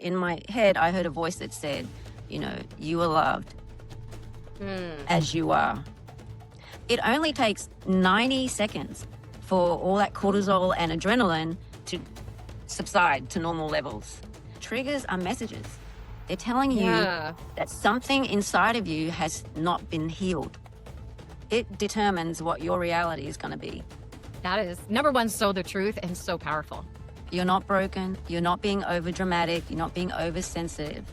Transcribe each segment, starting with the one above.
In my head, I heard a voice that said, you are loved as you are. It only takes 90 seconds for all that cortisol and adrenaline to subside to normal levels. Triggers are messages. They're telling you that something inside of you has not been healed. It determines what your reality is going to be. That is, number one, so the truth and so powerful. You're not broken. You're not being overdramatic. You're not being oversensitive.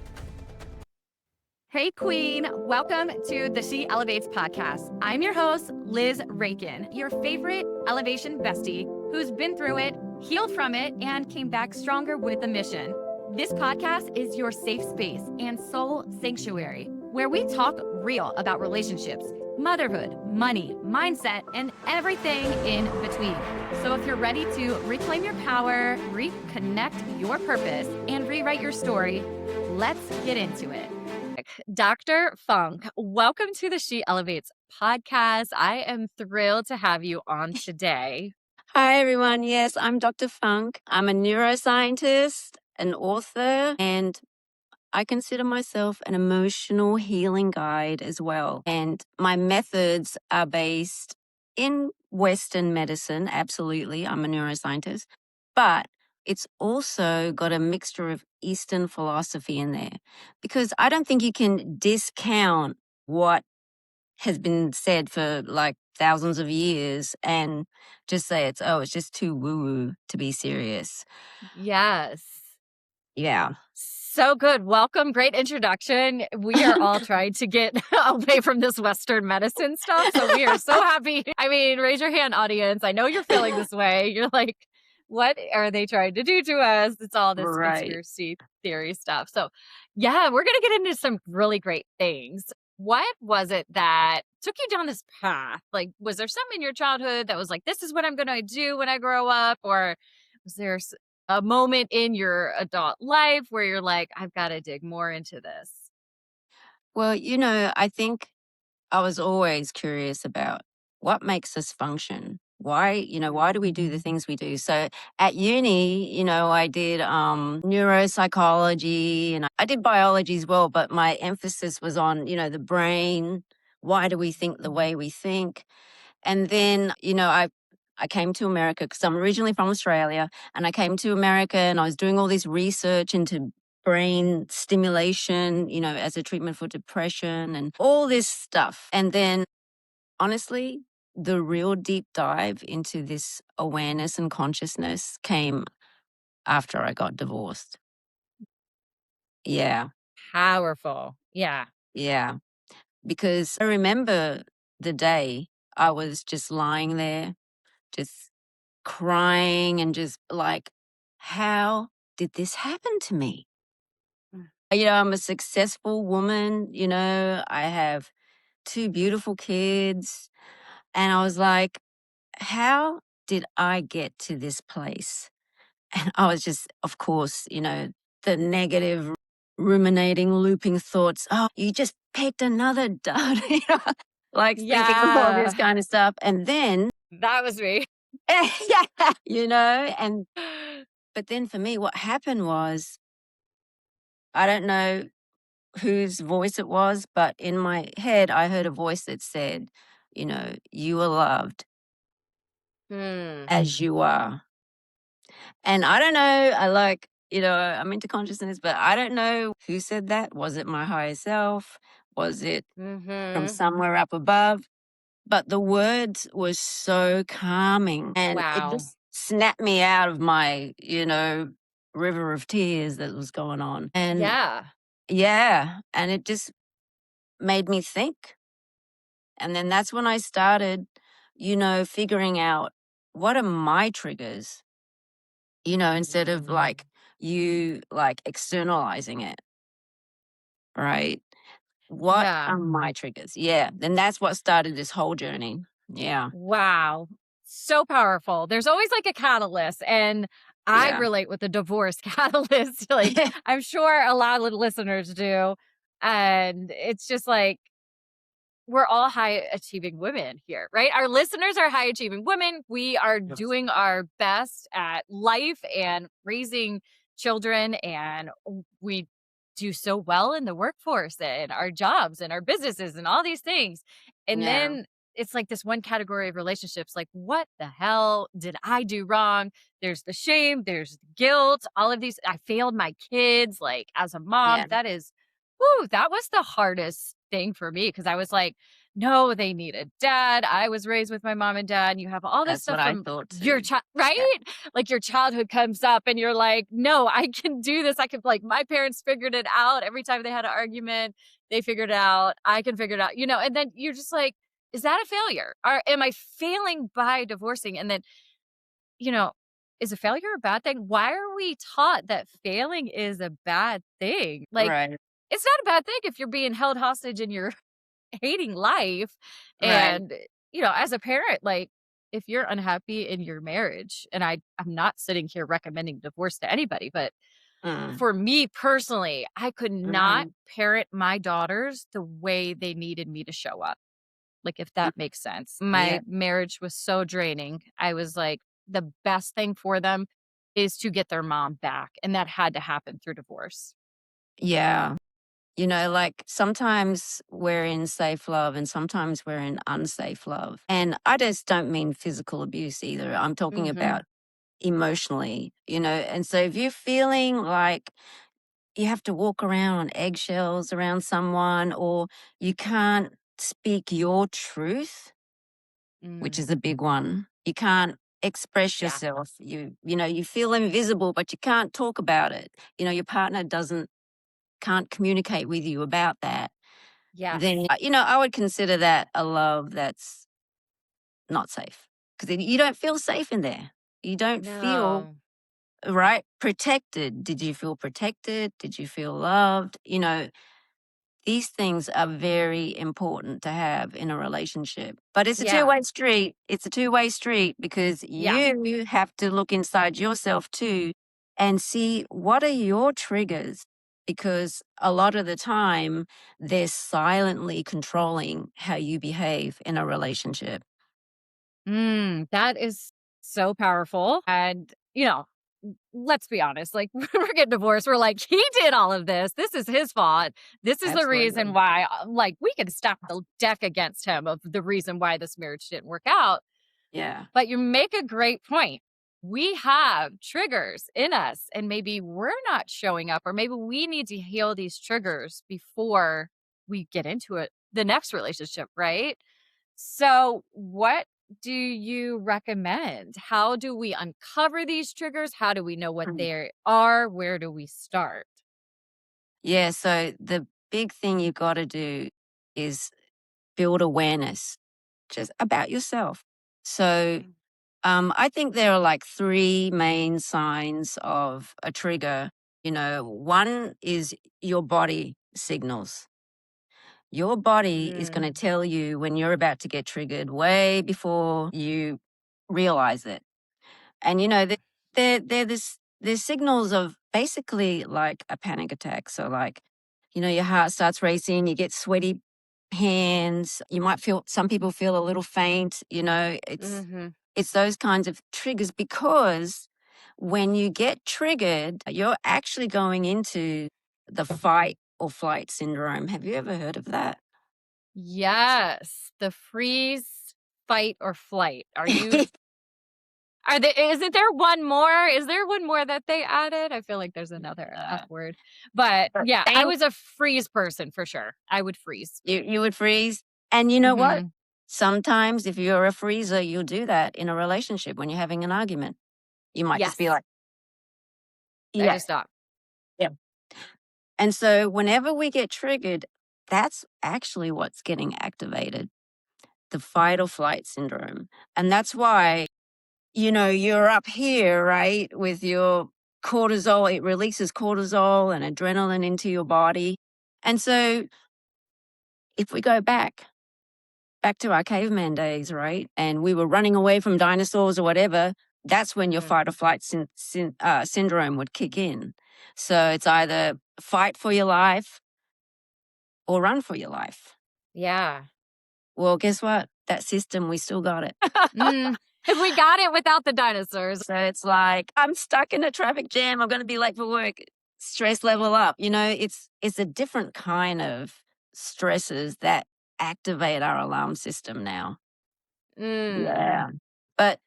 Hey, Queen. Welcome to the She Elevates podcast. I'm your host, Liz Rakin, your favorite elevation bestie who's been through it, healed from it, and came back stronger with a mission. This podcast is your safe space and soul sanctuary, where we talk real about relationships, motherhood, money, mindset, and everything in between. So if you're ready to reclaim your power, reconnect your purpose, and rewrite your story, let's get into it. Dr. Funk, welcome to the She Elevates podcast. I am thrilled to have you on today. Hi, everyone. Yes, I'm Dr. Funk. I'm a neuroscientist, an author, and I consider myself an emotional healing guide as well. And my methods are based in Western medicine. Absolutely. I'm a neuroscientist. But it's also got a mixture of Eastern philosophy in there, because I don't think you can discount what has been said for like thousands of years and just say it's just too woo-woo to be serious. Yes. Yeah. So good. Welcome. Great introduction. We are all trying to get away from this Western medicine stuff. So we are so happy. I mean, raise your hand, audience. I know you're feeling this way. You're like, what are they trying to do to us? It's all this conspiracy theory stuff. So yeah, we're going to get into some really great things. What was it that took you down this path? Like, was there something in your childhood that was like, this is what I'm going to do when I grow up? Or was there a moment in your adult life where you're like, I've got to dig more into this? Well, I think I was always curious about what makes us function. Why do we do the things we do? So at uni, I did neuropsychology and I did biology as well, but my emphasis was on, the brain. Why do we think the way we think? And then, I came to America because I'm originally from Australia, and I came to America and I was doing all this research into brain stimulation, as a treatment for depression and all this stuff. And then, honestly, the real deep dive into this awareness and consciousness came after I got divorced. Yeah. Powerful. Yeah. Yeah. Because I remember the day I was just lying there, just crying and just like, how did this happen to me? I'm a successful woman, I have 2 beautiful kids. And I was like, how did I get to this place? And I was just, of course, the negative ruminating, looping thoughts. Oh, you just picked another dud, like thinking all this kind of stuff. And then that was me. but then for me, what happened was, I don't know whose voice it was, but in my head, I heard a voice that said, you are loved as you are. And I don't know, I'm into consciousness, but I don't know who said that. Was it my higher self? Was it from somewhere up above? But the words were so calming, and it just snapped me out of my, river of tears that was going on. And and it just made me think. And then that's when I started, figuring out what are my triggers, instead of you externalizing it. Right? What are my triggers? Yeah. Then that's what started this whole journey. Yeah. Wow. So powerful. There's always like a catalyst, and I relate with the divorce catalyst. Like I'm sure a lot of listeners do. And it's just like, we're all high achieving women here, right? Our listeners are high achieving women. We are doing our best at life and raising children and we do so well in the workforce and our jobs and our businesses and all these things. And Yeah. then it's like this one category of relationships, like, what the hell did I do wrong? There's the shame, there's the guilt, all of these. I failed my kids, like, as a mom. Yeah. That is, whoo, that was the hardest thing for me because I was like, no, they need a dad. I was raised with my mom and dad, and you have all this That's stuff what I from thought your too. child, Yeah. right? Like your childhood comes up and you're like, no, I can do this. I could, like, my parents figured it out every time they had an argument. They figured it out. I can figure it out, and then you're just like, is that a failure? Or am I failing by divorcing? And then, you know, is a failure a bad thing? Why are we taught that failing is a bad thing? Like, Right. it's not a bad thing if you're being held hostage and you're hating life. Right. And, as a parent, like, if you're unhappy in your marriage, and I'm not sitting here recommending divorce to anybody, but Mm. for me personally, I could not Mm. parent my daughters the way they needed me to show up. Like, if Mm. that makes sense. Yeah. My marriage was so draining. I was like, the best thing for them is to get their mom back. And that had to happen through divorce. Yeah. Like sometimes we're in safe love and sometimes we're in unsafe love. And I just don't mean physical abuse either. I'm talking Mhm. about emotionally, And so if you're feeling like you have to walk around on eggshells around someone or you can't speak your truth, which Mm. is a big one. You can't express Yeah. yourself. You feel invisible, but you can't talk about it. Your partner can't communicate with you about that. Yes. Then, I would consider that a love that's not safe because you don't feel safe in there. You don't feel No. right protected. Did you feel protected? Did you feel loved? These things are very important to have in a relationship. But it's a Yeah. two-way street. It's a two-way street because Yeah. you have to look inside yourself too and see what are your triggers. Because a lot of the time, they're silently controlling how you behave in a relationship. That is so powerful. And, let's be honest, like, we're getting divorced. We're like, he did all of this. This is his fault. This is the reason Absolutely. why, like, we can stack the deck against him of the reason why this marriage didn't work out. Yeah. But you make a great point. We have triggers in us, and maybe we're not showing up, or maybe we need to heal these triggers before we get into the next relationship, right? So, what do you recommend? How do we uncover these triggers? How do we know what Mm. they are? Where do we start? Yeah. So the big thing you got to do is build awareness just about yourself. So I think there are like three main signs of a trigger. One is your body signals. Your body is going to Mm. tell you when you're about to get triggered way before you realize it. And there's signals of basically like a panic attack. So like, your heart starts racing, you get sweaty hands, you might feel some people feel a little faint, Hmm. it's those kinds of triggers because when you get triggered, you're actually going into the fight or flight syndrome. Have you ever heard of that? Yes, the freeze, fight, or flight. Isn't there one more? Is there one more that they added? I feel like there's another F Uh, word. But yeah, I Thank was a freeze person for sure. I would freeze. you would freeze. And you know what? Mhm. Sometimes if you're a freezer, you'll do that in a relationship when you're having an argument. You might just be Yes. like, I yeah, just stop. yeah. And so whenever we get triggered, that's actually what's getting activated, the fight or flight syndrome. And that's why, you're up here, right, with your cortisol. It releases cortisol and adrenaline into your body. And so if we go back to our caveman days, right? And we were running away from dinosaurs or whatever, that's when your Mhm. fight or flight syndrome would kick in. So it's either fight for your life or run for your life. Yeah. Well, guess what? That system, we still got it. Mm. We got it without the dinosaurs. So it's like, I'm stuck in a traffic jam. I'm going to be late for work. Stress level up. It's a different kind of stresses that activate our alarm system now. Yeah. But,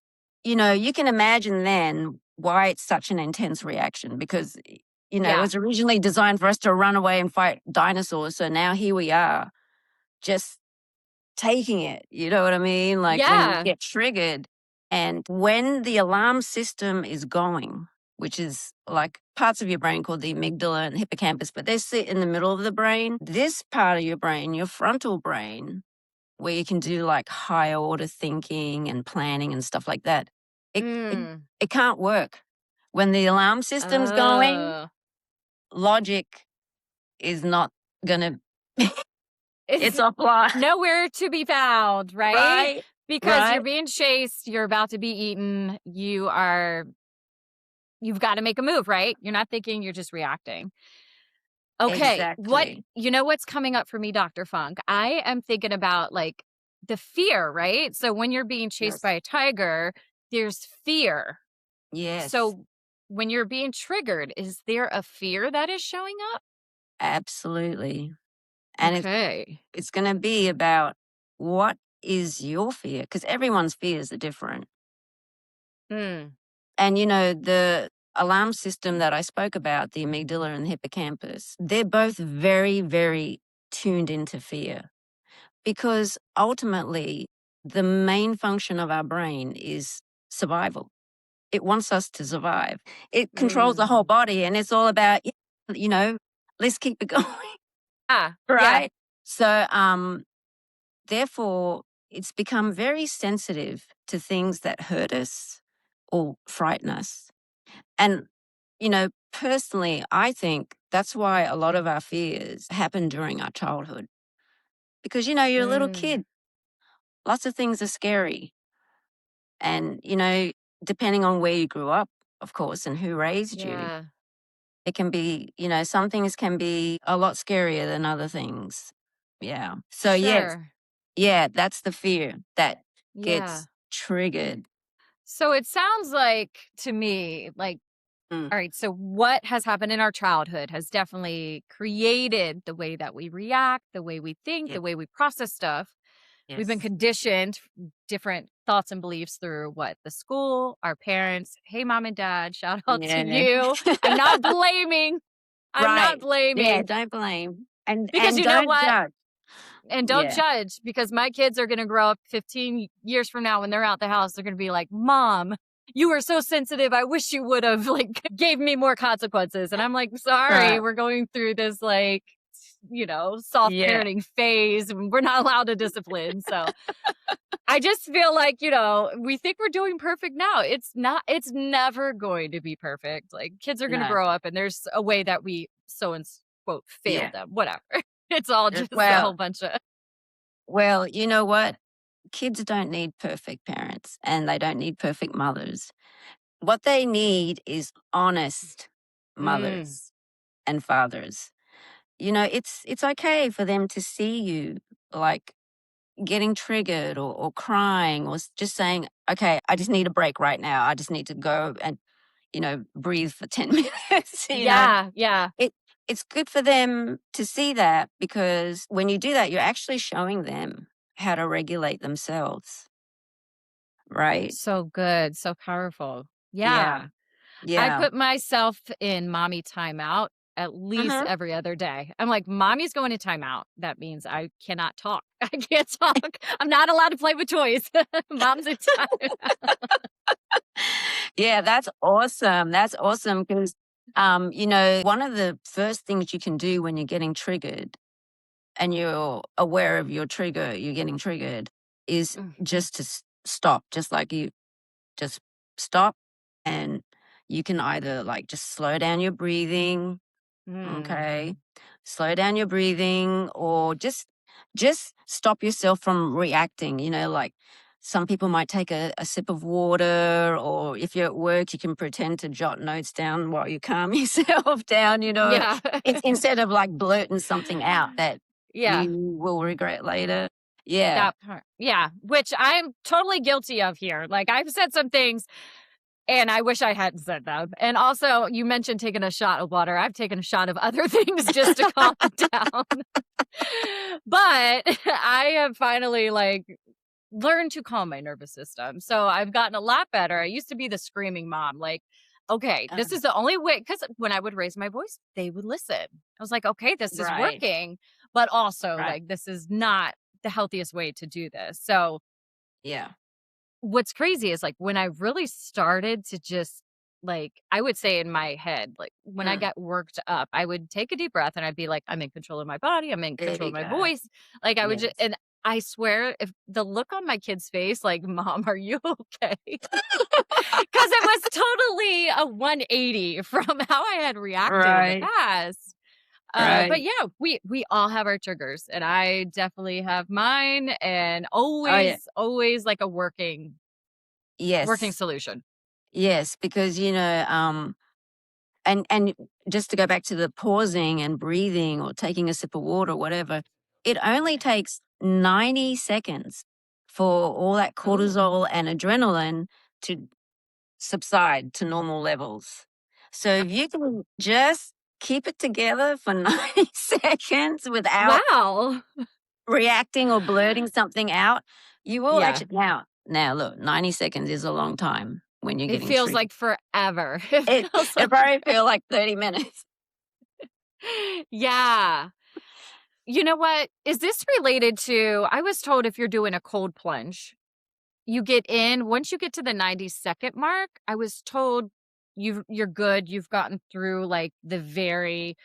you can imagine then why it's such an intense reaction because, it was originally designed for us to run away and fight dinosaurs. So now here we are just taking it. You know what I mean? Like when you get triggered and when the alarm system is going, which is like parts of your brain called the amygdala and hippocampus, but they sit in the middle of the brain. This part of your brain, your frontal brain, where you can do like higher order thinking and planning and stuff like that. It can't work. When the alarm system's going, logic is not gonna it's offline. Nowhere to be found, right? Right. Because you're being chased, you're about to be eaten, you've got to make a move, right? You're not thinking, you're just reacting. Okay. Exactly. What's coming up for me, Dr. Funk? I am thinking about like the fear, right? So when you're being chased by a tiger, there's fear. Yes. So when you're being triggered, is there a fear that is showing up? Absolutely. And it's going to be about what is your fear? Because everyone's fears are different. And, the alarm system that I spoke about, the amygdala and the hippocampus, they're both very, very tuned into fear. Because ultimately, the main function of our brain is survival. It wants us to survive. It controls the whole body, and it's all about, let's keep it going. Right? So, therefore, it's become very sensitive to things that hurt us or frighten us. And, personally, I think that's why a lot of our fears happen during our childhood. Because, you're a little kid. Lots of things are scary. And, depending on where you grew up, of course, and who raised you, it can be, some things can be a lot scarier than other things. Yeah. So, yes. Yeah, that's the fear that gets triggered. So it sounds like to me, like, all right, so what has happened in our childhood has definitely created the way that we react, the way we think, the way we process stuff. We've been conditioned different thoughts and beliefs through the school, our parents. Hey, mom and dad, shout out to you. I'm not blaming. I'm not blaming. Yeah, don't blame. Because you know what? Judge. And don't judge, because my kids are going to grow up 15 years from now when they're out the house. They're going to be like, Mom, you were so sensitive. I wish you would have gave me more consequences. And I'm like, sorry, we're going through this soft parenting phase. And we're not allowed to discipline. So I just feel like, we think we're doing perfect now. It's not, it's never going to be perfect. Like kids are going to grow up and there's a way that we so and quote failed them, whatever. It's all just a whole bunch of. Well, you know what? Kids don't need perfect parents and they don't need perfect mothers. What they need is honest mothers and fathers. It's okay for them to see you like getting triggered or crying or just saying, okay, I just need a break right now. I just need to go and, breathe for 10 minutes. It's good for them to see that because when you do that, you're actually showing them how to regulate themselves. Right? So good. So powerful. Yeah. I put myself in mommy timeout at least every other day. I'm like, mommy's going to timeout. That means I cannot talk. I can't talk. I'm not allowed to play with toys. Mom's in timeout. Yeah, that's awesome. That's awesome because, one of the first things you can do when you're getting triggered and you're aware of you're getting triggered is just to stop, just like you just stop and you can either just slow down your breathing. Okay. Slow down your breathing or just stop yourself from reacting. Some people might take a sip of water or if you're at work, you can pretend to jot notes down while you calm yourself down, instead of blurting something out that you will regret later. Yeah. That part. Yeah, which I'm totally guilty of here. Like, I've said some things and I wish I hadn't said them. And also, you mentioned taking a shot of water. I've taken a shot of other things just to calm down. But I have finally, like, learned to calm my nervous system. So I've gotten a lot better. I used to be the screaming mom, like, okay, this is the only way. Because when I would raise my voice, they would listen. I was like, okay, this is Right. working. But also, Right. like, this is not the healthiest way to do this. So Yeah. what's crazy is, like, when I really started to just, like, I would say in my head, like, when I Mm. got worked up, I would take a deep breath and I'd be like, I'm in control of my body. I'm in There control you of my go. voice. Like, I would just, Yes. and I swear, if the look on my kid's face, like, Mom, are you okay? Because it was totally a 180 from how I had reacted in the Right. past. But Right. yeah, we all have our triggers, and I definitely have mine, and Oh, yeah. always like a working Yes. solution. Yes, because, and just to go back to the pausing and breathing or taking a sip of water or whatever, it only takes 90 seconds for all that Ooh. cortisol and adrenaline to subside to normal levels. So if you can just keep it together for 90 seconds without Wow. reacting or blurting something out, you will Yeah. actually now look, 90 seconds is a long time when you're It getting feels triggered. like forever. It It feels it like probably feel like 30 minutes. Yeah. You know what? Is this related to, I was told if you're doing a cold plunge, you get in, once you get to the 90-second mark, I was told you're good. You've gotten through, like, the very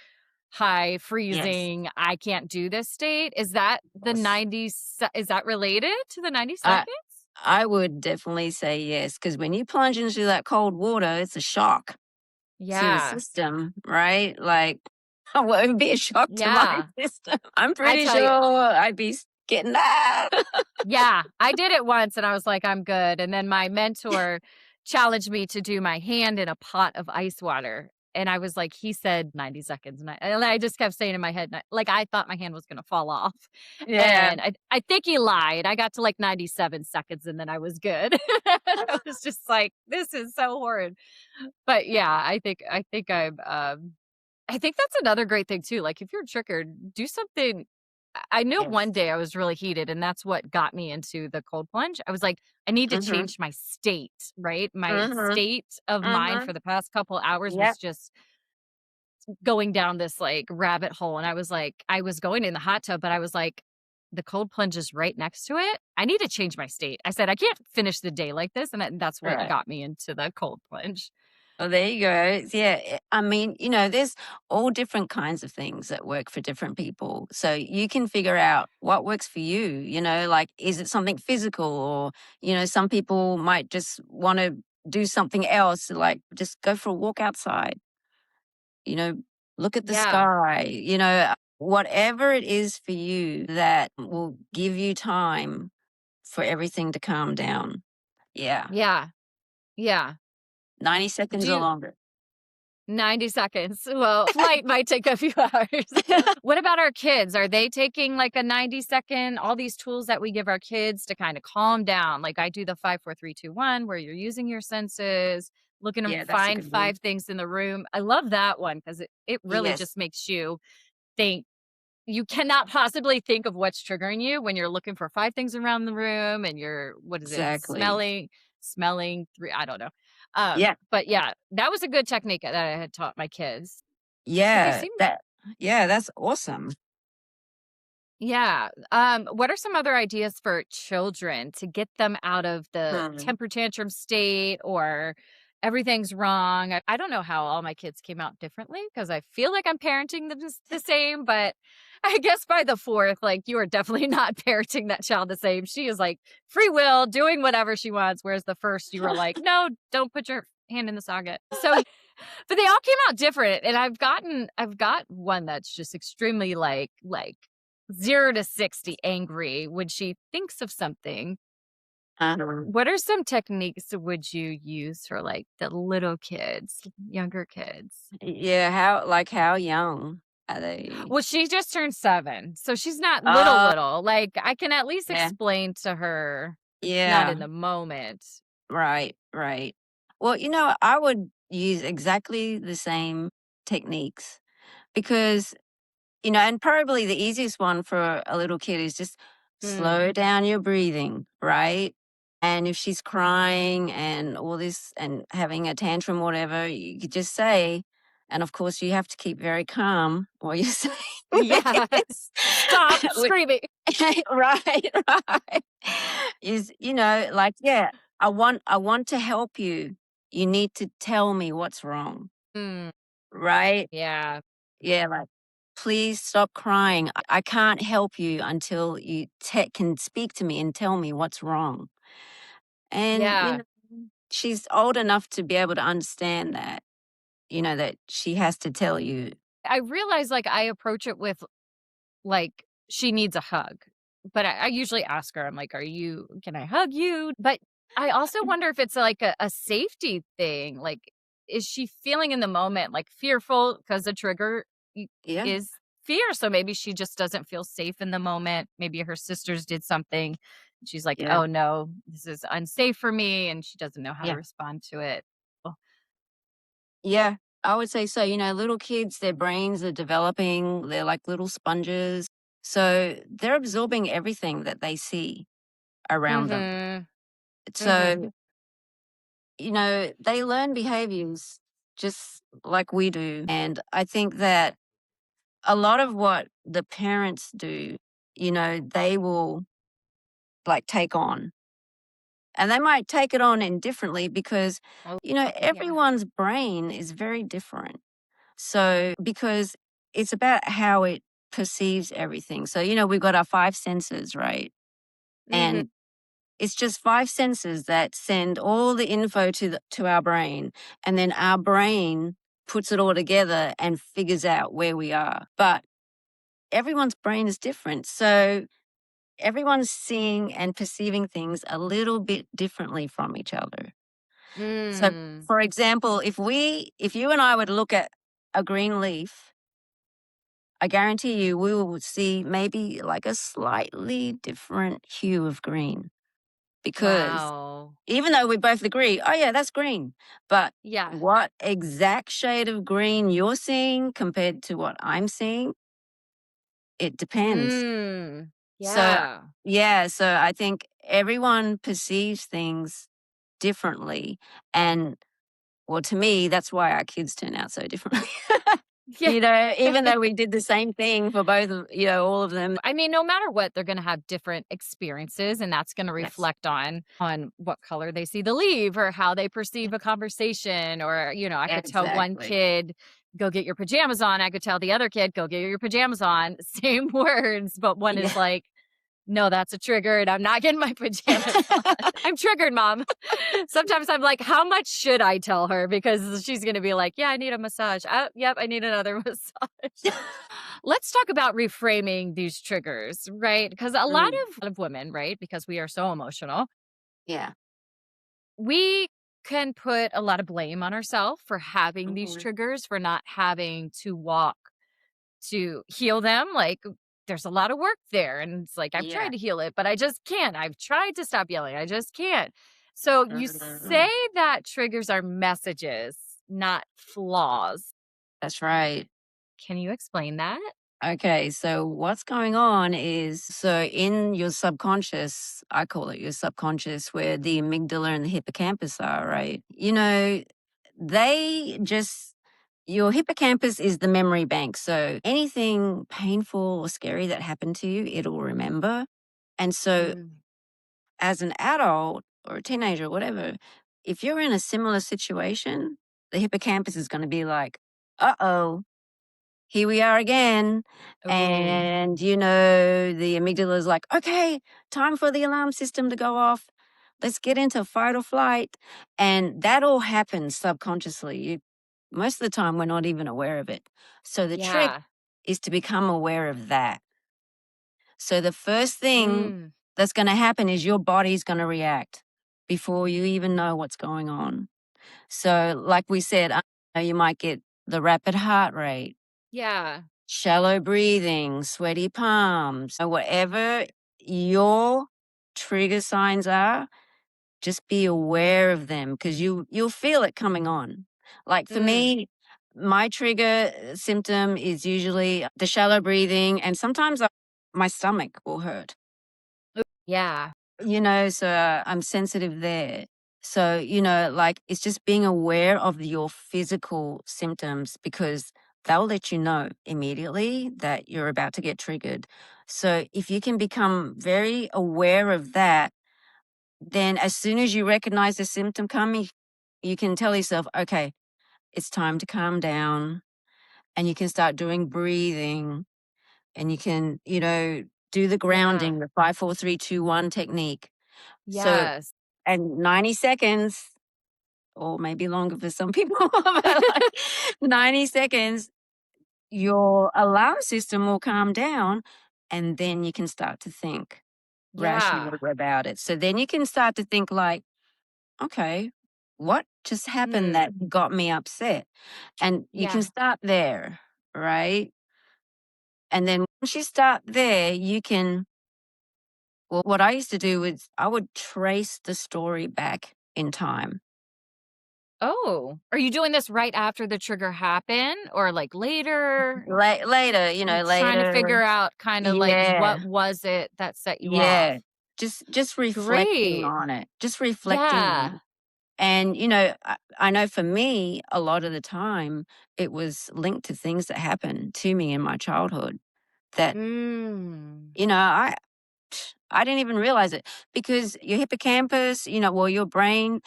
high Yes. freezing, I can't do this state. Is that the Yes. 90 is that related to the 90 I seconds? I would definitely say yes, because when you plunge into that cold water, it's a shock to the Yeah. system, right? Like, well, it would be a shock to my Yeah. system. I'm I pretty tell sure you, I'd be getting that. yeah, I did it once and I was like, I'm good. And then my mentor challenged me to do my hand in a pot of ice water. And I was like, he said 90 seconds. And I just kept saying in my head, like, I thought my hand was going to fall off. Yeah. And I think he lied. I got to like 97 seconds and then I was good. I was just like, this is so horrid. But yeah, I think that's another great thing too. Like, if you're triggered, do something. I know Yes. one day I was really heated, and that's what got me into the cold plunge. I was like, I need to Mhm. change my state, right? My Mhm. state of mind Mhm. for the past couple hours was Yep. just going down this, like, rabbit hole. And I was like, I was going in the hot tub, but I was like, the cold plunge is right next to it. I need to change my state. I said, I can't finish the day like this. And that's what Right. got me into the cold plunge. Well, there you go. Yeah, I mean, there's all different kinds of things that work for different people. So you can figure out what works for you. Like, is it something physical, or some people might just want to do something else, like just go for a walk outside. You know, look at the Yeah. sky. Whatever it is for you that will give you time for everything to calm down. Yeah, Yeah. Yeah. 90 seconds Do or you, longer. 90 seconds. Well, flight might take a few hours. What about our kids? Are they taking like a 90-second, all these tools that we give our kids to kind of calm down? Like, I do the 5, 4, 3, 2, 1, where you're using your senses, looking to Yeah, that's a find good one. 5 things in the room. I love that one because it really Yes. just makes you think. You cannot possibly think of what's triggering you when you're looking for 5 things around the room and you're, what is it, Exactly. smelling 3, I don't know. Yeah. But yeah, that was a good technique that I had taught my kids. But they Yeah, seem, that's awesome. yeah. What are some other ideas for children to get them out of the Hmm. temper tantrum state, or everything's wrong? I don't know how all my kids came out differently because I feel like I'm parenting them the same, but I guess by the fourth, like, you are definitely not parenting that child the same. She is like free will, doing whatever she wants. Whereas the first, you were like, no, don't put your hand in the socket. So, but they all came out different. And I've got one that's just extremely like 0 to 60 angry when she thinks of something. Uh-huh. What are some techniques would you use for, like, the little kids, younger kids? Yeah, how young? Are they? Well, she just turned 7, so she's not little, Oh, little. Like, I can at least yeah. explain to her, not in Yeah. the moment. Right, right. Well, I would use exactly the same techniques because, and probably the easiest one for a little kid is just Mm. slow down your breathing, right? And if she's crying and all this and having a tantrum, whatever, you could just say, and of course, you have to keep very calm while you're saying Yeah. this. Stop screaming. Right, right. Like, yeah, I want to help you. You need to tell me what's wrong, Mm, right? yeah. Yeah, like, please stop crying. I can't help you until you can speak to me and tell me what's wrong. And, Yeah. she's old enough to be able to understand that, that she has to tell you. I realize, like, I approach it with, like, she needs a hug, but I usually ask her, I'm like, can I hug you? But I also wonder if it's like a safety thing. Like, is she feeling in the moment, like, fearful because the trigger Yeah, is fear? So maybe she just doesn't feel safe in the moment. Maybe her sisters did something. She's like, yeah, oh no, this is unsafe for me. And she doesn't know how to yeah. respond to it. Oh, Yeah, I would say so. Little kids, their brains are developing, they're like little sponges. So they're absorbing everything that they see around them. mm-hmm. Mm-hmm. So, they learn behaviors just like we do. And I think that a lot of what the parents do, they will like take on. And they might take it on indifferently because, Oh, yeah. everyone's brain is very different. So, because it's about how it perceives everything. So, we've got our five senses, right? Mm-hmm. And it's just five senses that send all the info to our brain. And then our brain puts it all together and figures out where we are. But everyone's brain is different. So, everyone's seeing and perceiving things a little bit differently from each other. So, Mm. for example, if you and I were to look at a green leaf, I guarantee you we will see maybe like a slightly different hue of green because Wow. even though we both agree, oh yeah, that's green. But Yeah. what exact shade of green you're seeing compared to what I'm seeing, it depends. Mm. So, Yeah. yeah, so I think everyone perceives things differently. And well, to me, that's why our kids turn out so differently. Yeah. Even though we did the same thing for both of, all of them. I mean, no matter what, they're gonna have different experiences, and that's gonna Yes, reflect on what color they see the leaf or how they perceive a conversation. Or, I could tell one exactly. kid, "Go get your pajamas on." I could tell the other kid, "Go get your pajamas on." Same words, but one is Yeah. like, "No, that's a trigger, and I'm not getting my pajamas on. I'm triggered, mom." Sometimes I'm like, "How much should I tell her?" Because she's gonna be like, "Yeah, I need a massage." Yep, I need another massage." Let's talk about reframing these triggers, right? Because a lot Mm, of women, right, because we are so emotional, yeah. we can put a lot of blame on ourselves for having these Mhm. triggers, for not having to walk to heal them. Like, there's a lot of work there. And it's like, I've tried Yeah. to heal it, but I just can't. I've tried to stop yelling. I just can't. So you say Mhm. that triggers are messages, not flaws. That's right. Can you explain that? Okay, so what's going on is so in your subconscious, I call it your subconscious, where the amygdala and the hippocampus are, right? They just, your hippocampus is the memory bank. So anything painful or scary that happened to you, it'll remember. And so Mm. as an adult or a teenager or whatever, if you're in a similar situation, the hippocampus is going to be like, uh oh, here we are again. Oh, And, the amygdala is like, okay, time for the alarm system to go off. Let's get into fight or flight. And that all happens subconsciously. Most of the time, we're not even aware of it. So the trick yeah. is to become aware of that. So the first thing Mm. that's going to happen is your body's going to react before you even know what's going on. So, like we said, you might get the rapid heart rate. Yeah. shallow breathing, sweaty palms, whatever your trigger signs are, just be aware of them because you'll feel it coming on. Like for Mm, me, my trigger symptom is usually the shallow breathing, and sometimes my stomach will hurt. yeah. So I'm sensitive there. So, like it's just being aware of your physical symptoms because they'll let you know immediately that you're about to get triggered. So, if you can become very aware of that, then as soon as you recognize the symptom coming, you can tell yourself, okay, it's time to calm down. And you can start doing breathing and you can, do the Yeah. grounding, the 5, 4, 3, 2, 1 technique. So, Yes. and 90 seconds, or maybe longer for some people, but like 90 seconds, your alarm system will calm down and then you can start to think rationally Yeah. about it. So then you can start to think like, okay, what just happened Mm, that got me upset? And you can yeah. start there, right? And then once you start there, you can, well, what I used to do was I would trace the story back in time. Oh, are you doing this right after the trigger happened or like later? Later, You're trying to later. figure out kind of like Yeah. what was it that set you Yeah. off? Just reflecting Great. on it. Just reflecting on Yeah. it. And, I know for me, a lot of the time, it was linked to things that happened to me in my childhood that, Mm. you know, I I didn't even realize it because your hippocampus, your brain,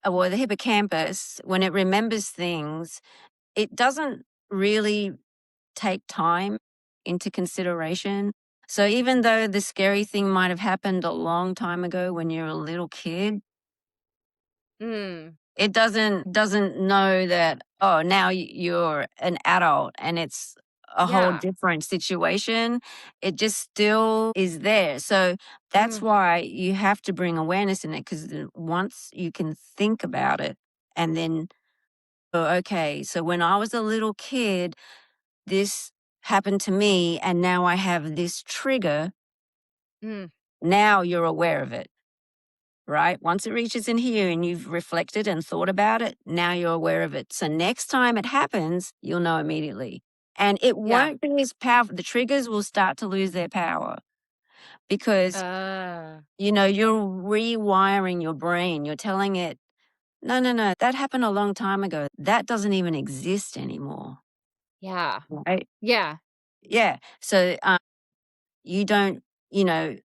well, the hippocampus, when it remembers things, it doesn't really take time into consideration. So even though the scary thing might have happened a long time ago when you're a little kid, Mm. it doesn't know that, oh, now you're an adult and it's a whole Yeah. different situation. It just still is there. So that's Mm. why you have to bring awareness in it because once you can think about it and then, oh, okay, so when I was a little kid, this happened to me and now I have this trigger. Mm. Now you're aware of it, right? Once it reaches in here and you've reflected and thought about it, now you're aware of it. So next time it happens, you'll know immediately. And it Yeah. won't be as powerful. The triggers will start to lose their power because, Uh, you're rewiring your brain. You're telling it, no, no, no, that happened a long time ago. That doesn't even exist anymore. yeah. Right? Yeah. Yeah. So you don't,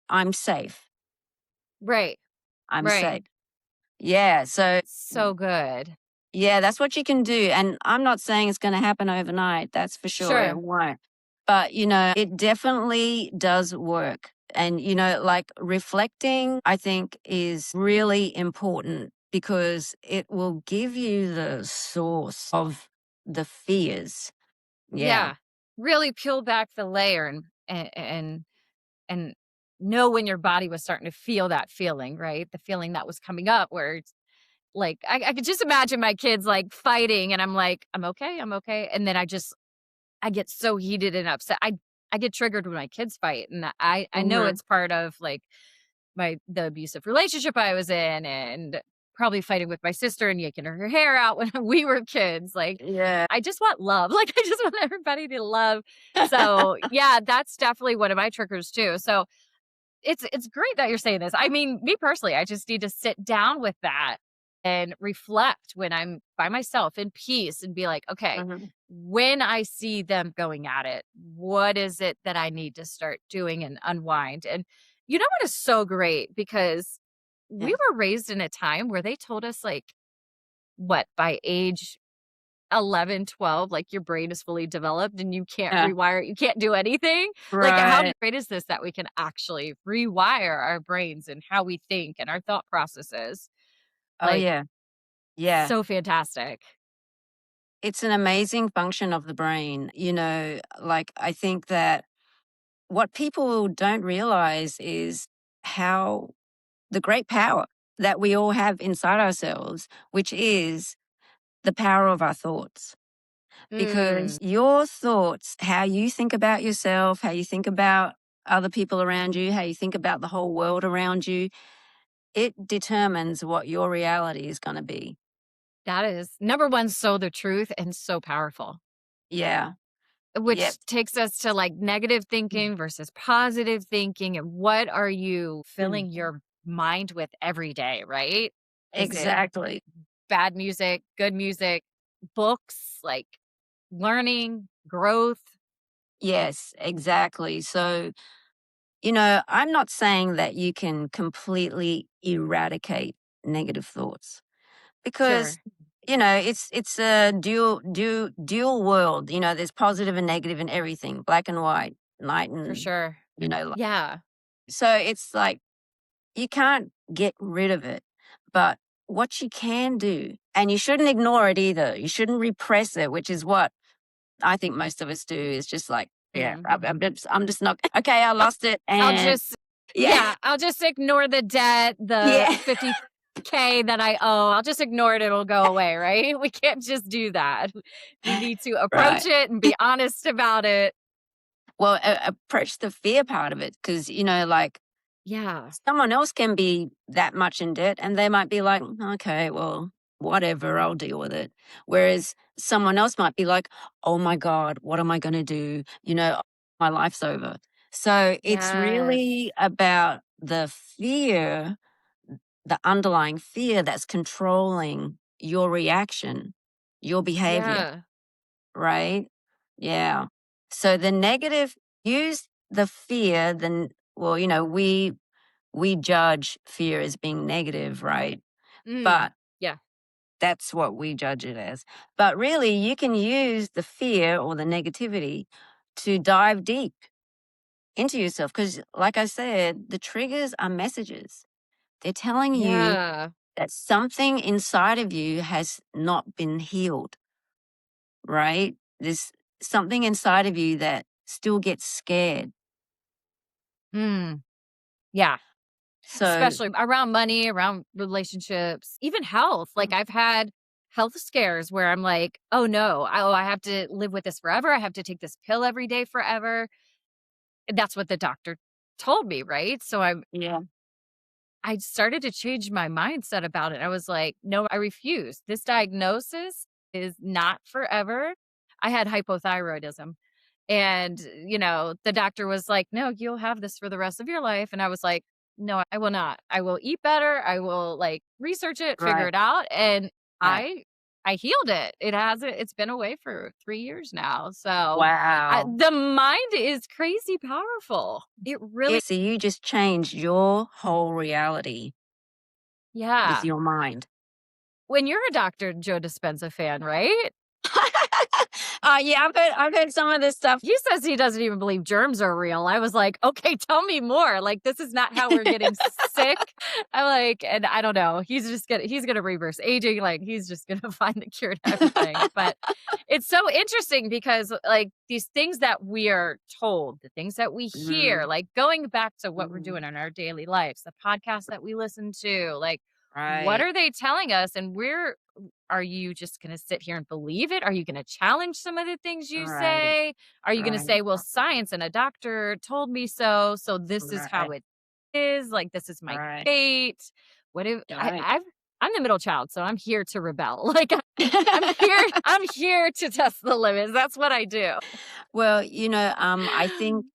I'm safe. Right. I'm Right. safe. Yeah. So So good. yeah, that's what you can do. And I'm not saying it's going to happen overnight. That's for sure. It Sure. won't. But, it definitely does work. And, like reflecting, I think is really important because it will give you the source of the fears. Yeah. Yeah. Really peel back the layer and know when your body was starting to feel that feeling, right? The feeling that was coming up where it's like I could just imagine my kids like fighting and I'm like, I'm okay, I'm okay. And then I get so heated and upset. I get triggered when my kids fight. And I know Hmm. it's part of like the abusive relationship I was in and probably fighting with my sister and yanking her hair out when we were kids. Like, Yeah. I just want love. Like, I just want everybody to love. So, yeah, that's definitely one of my triggers too. So, it's great that you're saying this. I mean, me personally, I just need to sit down with that and reflect when I'm by myself in peace and be like, okay, Hmm. when I see them going at it, what is it that I need to start doing and unwind? And you know what is so great? Because we Yeah. were raised in a time where they told us, like, what, by age 11, 12, like your brain is fully developed and you can't Yeah. rewire it, you can't do anything. Like, how Right. great is this that we can actually rewire our brains and how we think and our thought processes? Oh, Like, yeah. Yeah. so fantastic. It's an amazing function of the brain. Like I think that what people don't realize is how the great power that we all have inside ourselves, which is the power of our thoughts. because your thoughts, how you think about yourself, how you think about other people around you, how you think about the whole world around you, it determines what your reality is going to be. That is number one, so the truth and so powerful. Yeah. Yep. Which takes us to like negative thinking versus positive thinking. And what are you filling your mind with every day, right? Is it Exactly. bad music, books, like learning, growth? Yes, exactly. So, I'm not saying that you can completely eradicate negative thoughts because Sure, it's a dual world. There's positive and negative in everything, black and white, night for and sure. light. Yeah. So it's like you can't get rid of it, but what you can do, and you shouldn't ignore it either. You shouldn't repress it, which is what I think most of us do. Is just like, yeah, Mm. I'm just not okay. I lost it, I'll and just yeah, I'll just ignore the debt, the yeah, 50K that I owe. I'll just ignore it, it'll go away, right? We can't just do that. We need to right. approach it and be honest about it. Well, approach the fear part of it because like Yeah. someone else can be that much in debt and they might be like, okay, well, whatever, I'll deal with it. Whereas someone else might be like, oh my God, what am I going to do? My life's over. So it's Yes. really about the fear, the underlying fear that's controlling your reaction, your behavior, Yeah. right? Yeah. So the negative, use the fear, then, well, we judge fear as being negative, right? Mm. But Yeah. that's what we judge it as. But really, you can use the fear or the negativity to dive deep into yourself. Because, like I said, the triggers are messages. They're telling you Yeah. that something inside of you has not been healed, right? There's something inside of you that still gets scared. Mm. Yeah. So, Especially around money, around relationships, even health. Like I've had health scares where I'm like, oh no, I have to live with this forever. I have to take this pill every day forever. That's what the doctor told me, right? So yeah, I started to change my mindset about it. I was like, no, I refuse. This diagnosis is not forever. I had hypothyroidism. And, the doctor was like, no, you'll have this for the rest of your life. And I was like, no, I will not. I will eat better. I will like research it, figure right, it out. And right. I healed it. It's been away for 3 years now. So Wow. the mind is crazy powerful. It really, So you just changed your whole reality with yeah. your mind. When you're a Dr. Joe Dispenza fan, right? Yeah, I've heard some of this stuff. He says he doesn't even believe germs are real. I was like, "Okay, tell me more. Like, this is not how we're getting sick." I'm like, and I don't know. He's gonna reverse aging. Like, he's just gonna find the cure to everything. But it's so interesting because, like, these things that we are told, the things that we hear, Mm, like going back to what we're mm, doing in our daily lives, the podcasts that we listen to, like, what right, are they telling us? And are you just going to sit here and believe it? Are you going to challenge some of the things you right, say? Are you going to right, say, well, science and a doctor told me so, so this is how right, it is, like this is my right, fate? What if right. I'm the middle child, so I'm here to rebel. Like I'm here to test the limits. That's what I do. Well, I think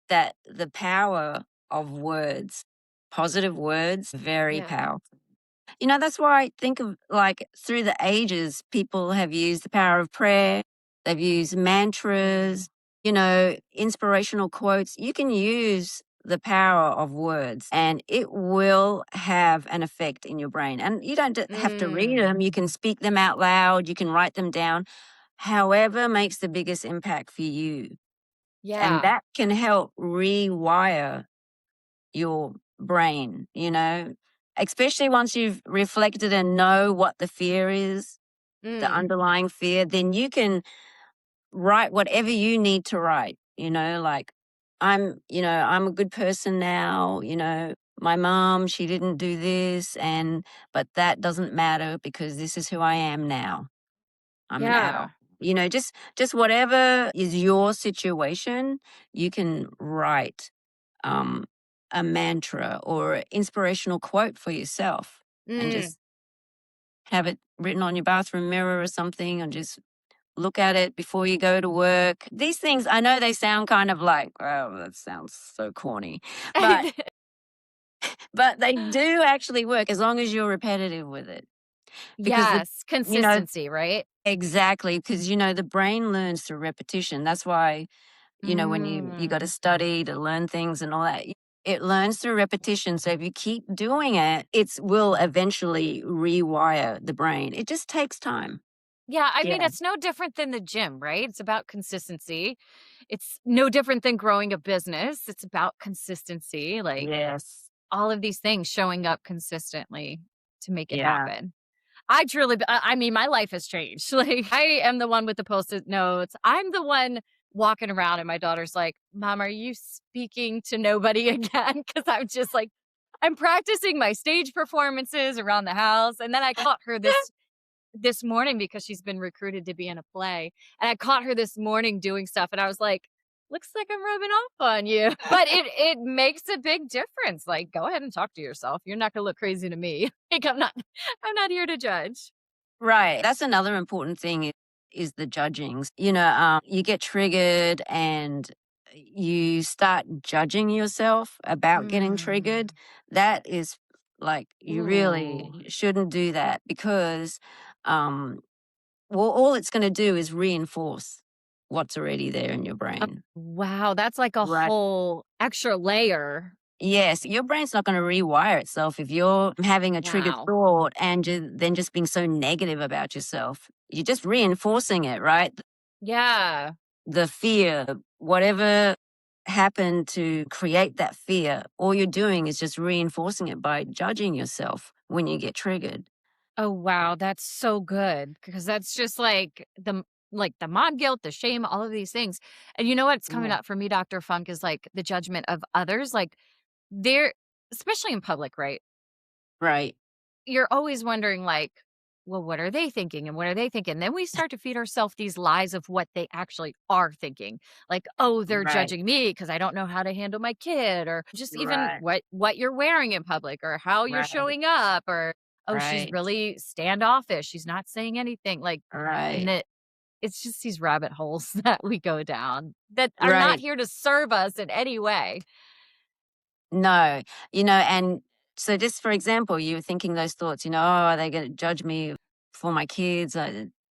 that the power of words, positive words, very Yeah. powerful. That's why I think of like through the ages, people have used the power of prayer, they've used Mm. mantras, inspirational quotes. You can use the power of words and it will have an effect in your brain. And you don't have to read Mm. them, you can speak them out loud, you can write them down, however makes the biggest impact for you. And Yeah. that can help rewire your brain, especially once you've reflected and know what the fear is, the Mm. underlying fear, then you can write whatever you need to write, like I'm a good person now, my mom, she didn't do this but that doesn't matter because this is who I am now. I'm an Yeah. adult. Just whatever is your situation, you can write um, a mantra or inspirational quote for yourself and just have it written on your bathroom mirror or something, and just look at it before you go to work. These things, I know they sound kind of like, oh, that sounds so corny, but they do actually work as long as you're repetitive with it. Because Yes, you know, consistency, right? exactly, because the brain learns through repetition. That's why, when you got to Mm. study to learn things and all that, it learns through repetition. So if you keep doing it, it will eventually rewire the brain. It just takes time. Yeah, I mean, Yeah. it's no different than the gym, right? It's about consistency. It's no different than growing a business. It's about consistency, like Yes. all of these things showing up consistently to make it Yeah. happen. I truly I mean, my life has changed. Like, I am the one with the Post-it notes. I'm the one walking around and my daughter's like, "Mom, are you speaking to nobody again?" Because I'm just like, I'm practicing my stage performances around the house, and then I caught her this morning because she's been recruited to be in a play, and I caught her this morning doing stuff, and I was like, "Looks like I'm rubbing off on you." But it makes a big difference. Like, go ahead and talk to yourself. You're not gonna look crazy to me. Like, I'm not here to judge. Right. That's another important thing is the judgings. You get triggered and you start judging yourself about getting triggered. Mm. That is like, you Ooh. really shouldn't do that, because, um, well, all it's going to do is reinforce what's already there in your brain. Wow, that's like a Right. whole extra layer. Yes, your brain's not going to rewire itself if you're having a triggered Wow. thought and then just being so negative about yourself. You're just reinforcing it, right? Yeah. The fear, whatever happened to create that fear, all you're doing is just reinforcing it by judging yourself when you get triggered. Oh, wow, that's so good because that's just like the mom guilt, the shame, all of these things. And you know what's coming Yeah. up for me, Dr. Funk, is like the judgment of others. Like they're especially in public, right? Right, You're always wondering like, well, what are they thinking and what are they thinking? Then we start to feed ourselves these lies of what they actually are thinking. Like, oh, they're right, judging me because I don't know how to handle my kid, or just even right, what you're wearing in public or how you're right, showing up, or oh, she's right, really standoffish. She's not saying anything. Like, and right, that it's just these rabbit holes that we go down that are not right. here to serve us in any way. No, and so just for example, you were thinking those thoughts, oh, are they going to judge me for my kids?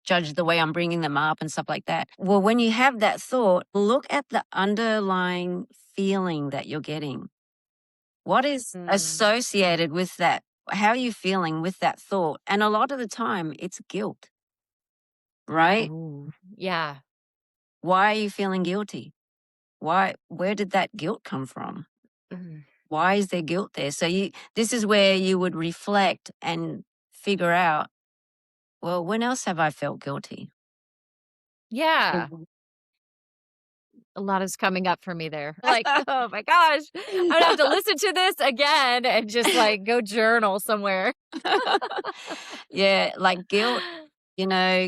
Judge the way I'm bringing them up and stuff like that. Well, when you have that thought, look at the underlying feeling that you're getting. What is Mm. associated with that? How are you feeling with that thought? And a lot of the time, it's guilt, right? Oh, yeah. Why are you feeling guilty? Where did that guilt come from? Mm. Why is there guilt there? So this is where you would reflect and figure out, well, when else have I felt guilty? Yeah. Mhm. A lot is coming up for me there. Like, oh my gosh, I'm gonna have to listen to this again and just like go journal somewhere. Yeah, like guilt,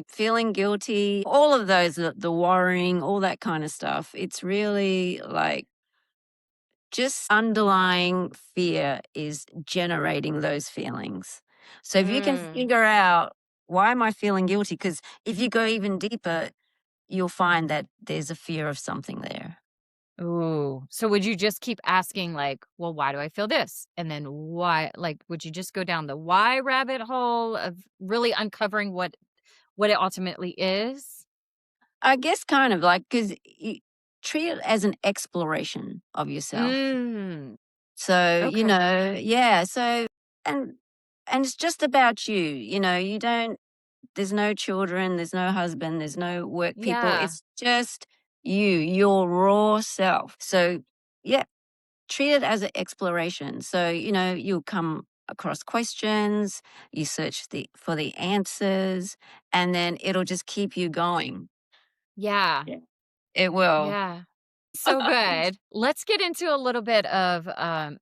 feeling guilty, all of those, the worrying, all that kind of stuff. It's really like just underlying fear is generating those feelings. So if you can Mm. figure out, why am I feeling guilty? Because if you go even deeper, you'll find that there's a fear of something there. Ooh. So would you just keep asking like, well, why do I feel this? And then why, like, would you just go down the why rabbit hole of really uncovering what it ultimately is? I guess kind of like, because you treat it as an exploration of yourself. Mm. So, Okay. yeah. So, and, and it's just about you, you don't, there's no children, there's no husband, there's no work people. Yeah. It's just you, your raw self. So, yeah, treat it as an exploration. So, you'll come across questions, you search for the answers, and then it'll just keep you going. Yeah. Yeah. It will. Yeah. So good. Let's get into a little bit of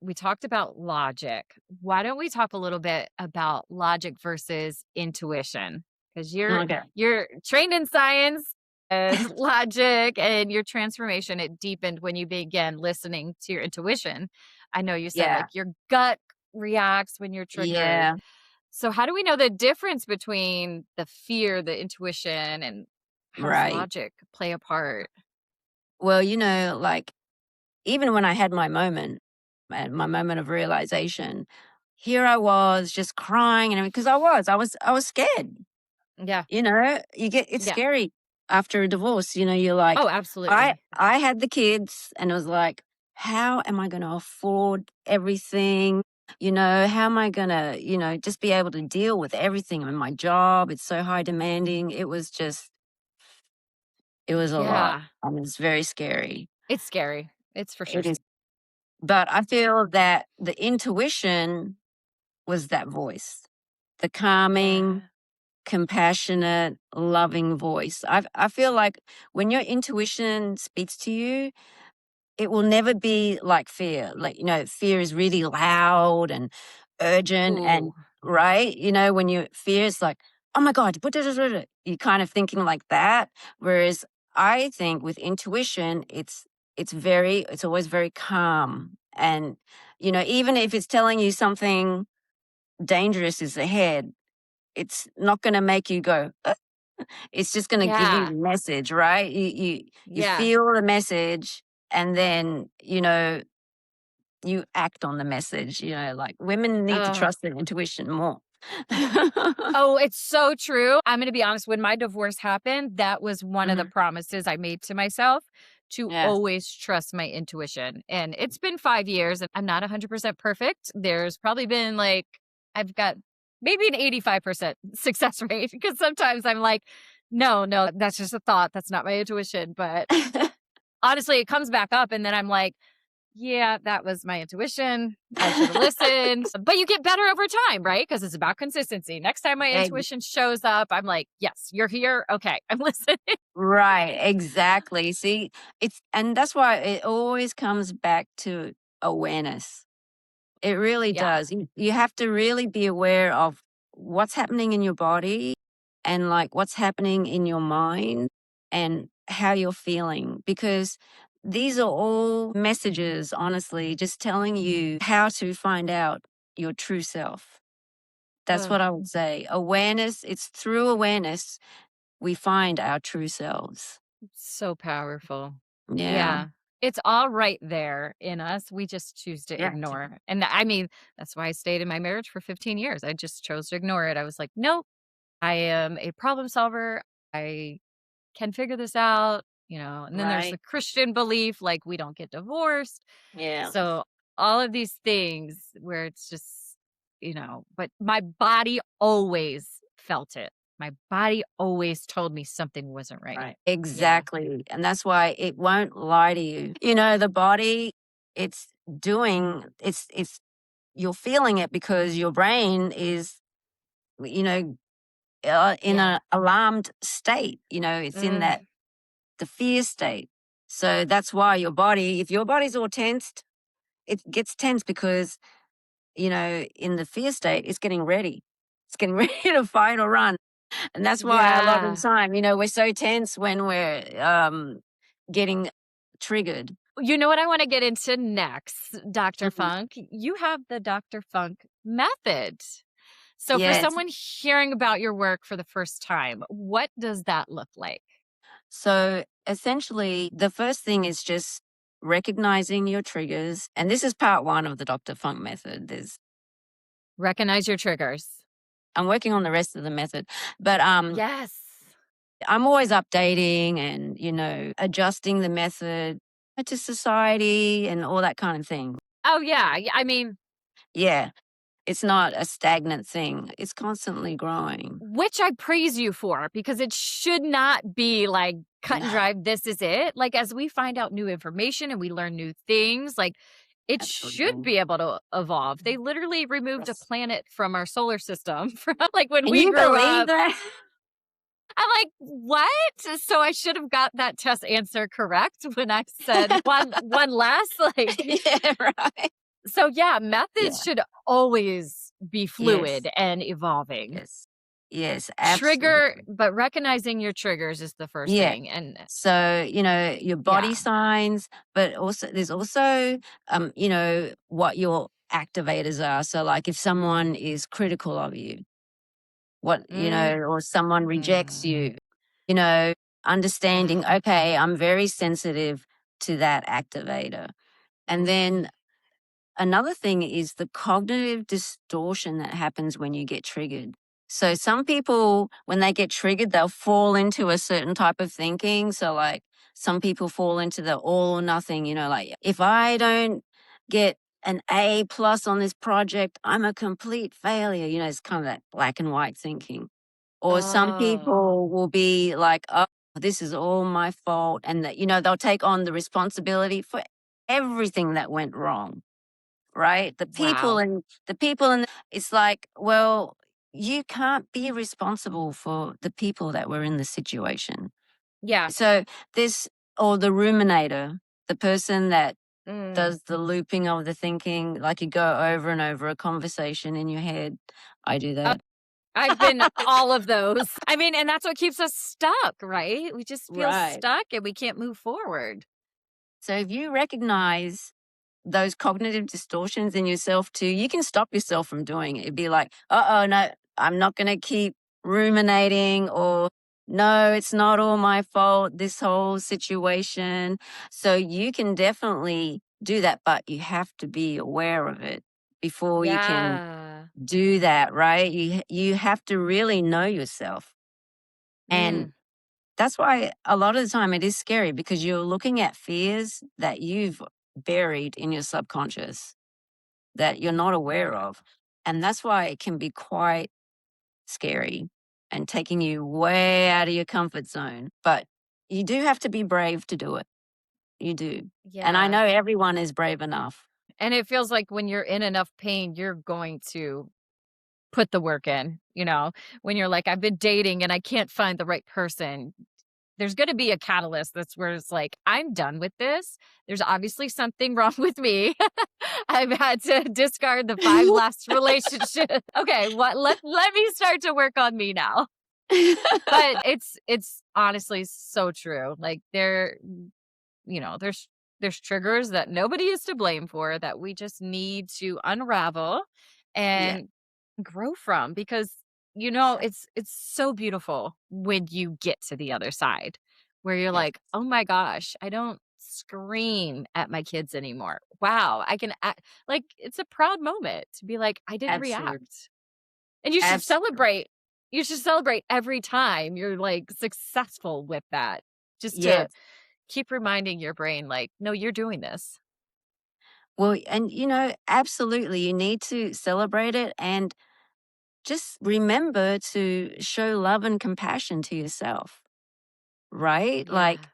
we talked about logic. Why don't we talk a little bit about logic versus intuition? because you're trained in science and logic, and your transformation, it deepened when you began listening to your intuition. I know you said like your gut reacts when you're triggered. Yeah. So how do we know the difference between the fear, the intuition, and how does Right. logic play a part? Well, like even when I had my moment of realization, here I was just crying and because I was scared. Yeah. It's Yeah. scary after a divorce. You're like, Oh, absolutely. I had the kids and it was like, how am I going to afford everything? How am I going to, just be able to deal with everything? I mean, my job, it's so high demanding. It was a lot. Yeah. I mean, it's very scary. It's scary. It's for sure. It is. But I feel that the intuition was that voice, the calming, Yeah. compassionate, loving voice. I feel like when your intuition speaks to you, it will never be like fear. Like, fear is really loud and urgent and Ooh. right. When you fear is like, oh my God, you're kind of thinking like that. Whereas I think with intuition, it's always very calm. And, even if it's telling you something dangerous is ahead, it's not going to make you go, it's just going to give you Yeah. the message, right? You Yeah. feel the message and then, you act on the message, like women need to Oh. trust their intuition more. Oh, it's so true. I'm going to be honest. When my divorce happened, that was one of the Mhm. promises I made to myself, to Yeah. always trust my intuition. And it's been 5 years and I'm not 100% perfect. There's probably been I've got maybe an 85% success rate because sometimes I'm like, no, that's just a thought. That's not my intuition. But honestly, it comes back up and then I'm like, yeah, that was my intuition. I should have listened. But you get better over time, right? Because it's about consistency. Next time my Ex- intuition shows up, I'm like, yes, you're here. Okay, I'm listening. right, exactly. See, and that's why it always comes back to awareness. It really Yeah. does. You have to really be aware of what's happening in your body and like what's happening in your mind and how you're feeling because these are all messages, honestly, just telling you how to find out your true self. That's Ugh, what I would say. Awareness, it's through awareness we find our true selves. so powerful. Yeah. Yeah. It's all right there in us. We just choose to Yeah. ignore. And I mean, that's why I stayed in my marriage for 15 years. I just chose to ignore it. I was like, nope, I am a problem solver. I can figure this out, and then there's the Right. Christian belief, like we don't get divorced. Yeah. So all of these things where it's just, but my body always felt it. My body always told me something wasn't right. Right. Yeah. Exactly. And that's why it won't lie to you. The body, it's you're feeling it because your brain is, you know, in Yeah. a alarmed state. It's in Mm, the fear state. So that's why if your body's all tensed, it gets tense because, in the fear state, it's getting ready. It's getting ready to fight or run. And that's why a lot of the yeah. time, we're so tense when we're getting triggered. You know what I want to get into next, Dr. Mhm. Funk? You have the Dr. Funk method. So, for Yes. someone hearing about your work for the first time, what does that look like? So essentially, the first thing is just recognizing your triggers. And this is part one of the Dr. Funk method. Recognize your triggers. I'm working on the rest of the method, but Yes. I'm always updating and, adjusting the method to society and all that kind of thing. Oh, yeah. I mean, Yeah. It's not a stagnant thing. It's constantly growing. which I praise you for because it should not be like cut and dry. This is it. Like, as we find out new information and we learn new things, like, it should Absolutely. be able to evolve. They literally removed a Yes. planet from our solar system from like when Can we you grew believe up. that? I'm like, what? So I should have got that test answer correct when I said one less. Like, Yeah, right. so yeah, methods Yeah. should always be Yes. fluid and evolving. Yes. Yes, Trigger, absolutely. but recognizing your triggers is the first Yeah. thing. And So, your body yeah. signs, but also there's also, what your activators are. So like if someone is critical of you, Mm, or someone rejects mm, you, understanding, yeah. okay, I'm very sensitive to that activator. And then another thing is the cognitive distortion that happens when you get triggered. So some people, when they get triggered, they'll fall into a certain type of thinking. So like some people fall into the all or nothing, like if I don't get an A plus on this project, I'm a complete failure. It's kind of that black and white thinking. Or some Oh, people will be like, oh, this is all my fault. And that, they'll take on the responsibility for everything that went wrong, right? wow. It's like, well, you can't be responsible for the people that were in the situation. Yeah. So or the ruminator, the person that Mm. does the looping of the thinking, like you go over and over a conversation in your head. I do Oh, that. I've been all of those. I mean, and that's what keeps us stuck, right? We just feel Right. stuck and we can't move forward. So if you recognize those cognitive distortions in yourself too, you can stop yourself from doing it. It'd be like, oh, no, I'm not going to keep ruminating, or no, it's not all my fault, this whole situation. So you can definitely do that, but you have to be aware of it before you can Yeah. do that, right? You have to really know yourself. And Mm, that's why a lot of the time it is scary, because you're looking at fears that you've buried in your subconscious that you're not aware of. And that's why it can be quite scary and taking you way out of your comfort zone. But you do have to be brave to do it. You do. And I yeah. know everyone is brave enough. And it feels like when you're in enough pain, you're going to put the work in, when you're like, I've been dating and I can't find the right person. There's going to be a catalyst that's where it's like, I'm done with this. There's obviously something wrong with me. I've had to discard the 5 last relationships. Okay, let me start to work on me now. But it's honestly so true. Like there's triggers that nobody is to blame for that we just need to unravel Yeah, and grow from because exactly. it's so beautiful when you get to the other side where you're Yes, like, "Oh my gosh, I don't scream at my kids anymore. Wow, I can act like it's a proud moment to be like, I didn't absolutely. react." And you should Absolutely. celebrate. You should celebrate every time you're like successful with that. Just to Yes. keep reminding your brain, like, "No, you're doing this." Well, and absolutely, you need to celebrate it and just remember to show love and compassion to yourself, right? Like, Yeah.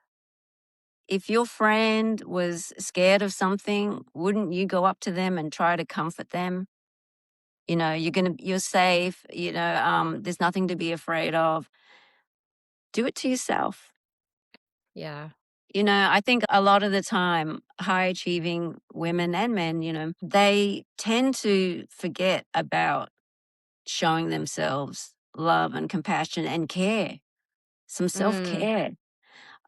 if your friend was scared of something, wouldn't you go up to them and try to comfort them? You're safe, there's nothing to be afraid of. Do it to yourself. Yeah. I think a lot of the time, high achieving women and men, they tend to forget about showing themselves love and compassion and care, some self Mm. care.